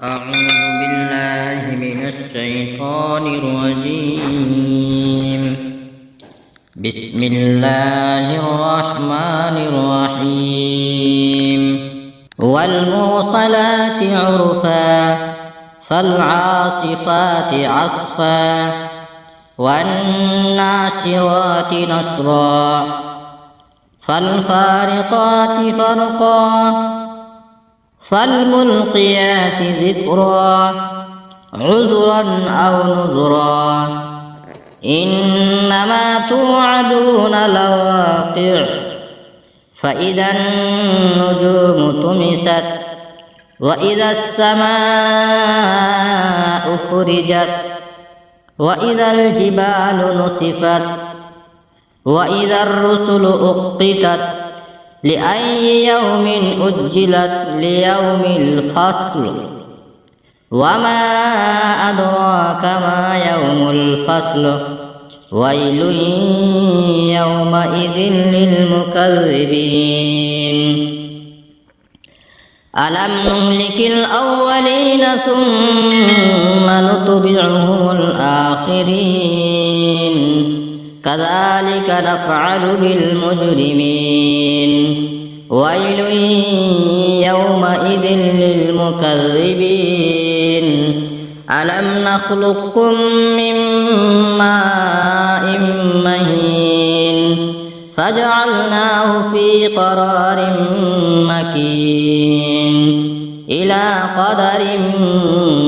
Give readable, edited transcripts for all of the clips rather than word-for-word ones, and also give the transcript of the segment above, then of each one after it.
أعوذ بالله من الشيطان الرجيم. بسم الله الرحمن الرحيم. والمرسلات عرفا فالعاصفات عصفا والناشرات نشرا فالفارقات فرقا فالملقيات ذكرا عذرا أو نذرا إنما توعدون لواقع فإذا النجوم طمست وإذا السماء فرجت وإذا الجبال نسفت وإذا الرسل أقتت لأي يوم أجلت ليوم الفصل وما أدراك ما يوم الفصل ويل يومئذ للمكذبين. ألم نهلك الأولين ثم نتبعهم الآخرين كذلك نفعل بالمجرمين. ويل يومئذ للمكذبين. ألم نخلقكم من ماء مهين فجعلناه في قرار مكين إلى قدر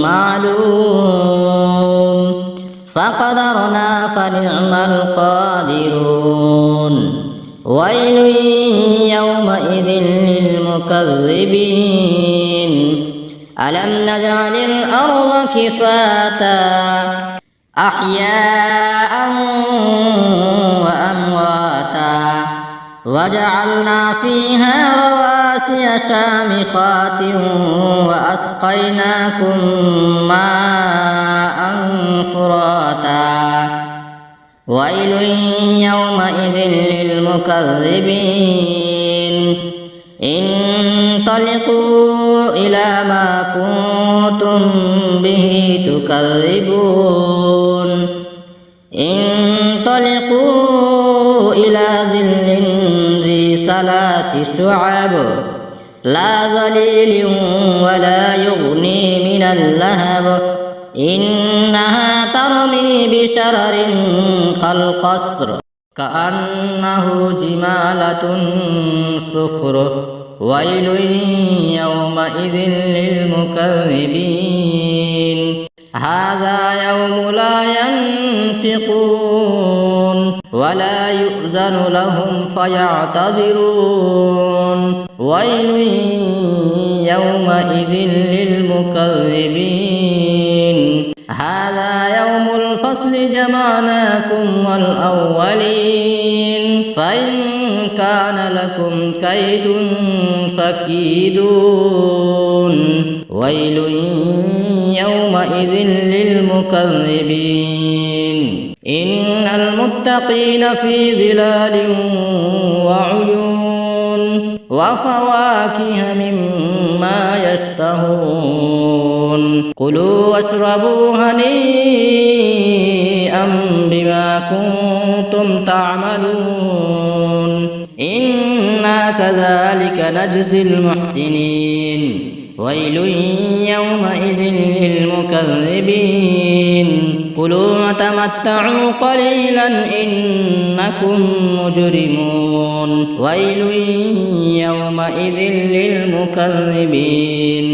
معلوم فقدرنا فنعم القادرون. ويل يومئذ للمكذبين. ألم نجعل الأرض كفاتا أحياء وأمواتا وجعلنا فيها رواسي شامخات وأسقيناكم ماء فراتا. ويل يومئذ للمكذبين. انطلقوا إلى ما كنتم به تكذبون. انطلقوا إلى ظل ذي ثلاث شعب لا ظليل ولا يغني من اللهب إنها ترمي بشرر كالقصر كأنه جمالة صفر. ويل يومئذ للمكذبين. هذا يوم لا ينطقون ولا يؤذن لهم فيعتذرون. ويل يومئذ للمكذبين. هذا يوم الفصل جمعناكم والأولين فإن كان لكم كيد فكيدون. ويل يومئذ للمكذبين. إن المتقين في ظلال وعيون وفواكه مما يشتهون. كلوا واشربوا هنيئا بما كنتم تعملون إنا كذلك نجزي المحسنين. ويل يومئذ للمكذبين. كلوا وتمتعوا قليلا إنكم مجرمون. ويل يومئذ للمكذبين.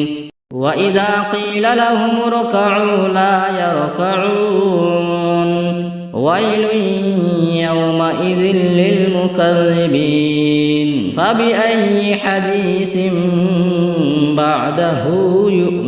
وإذا قيل لهم اركعوا لا يركعون. ويل يومئذ للمكذبين. فبأي حديث بعده يؤمنون.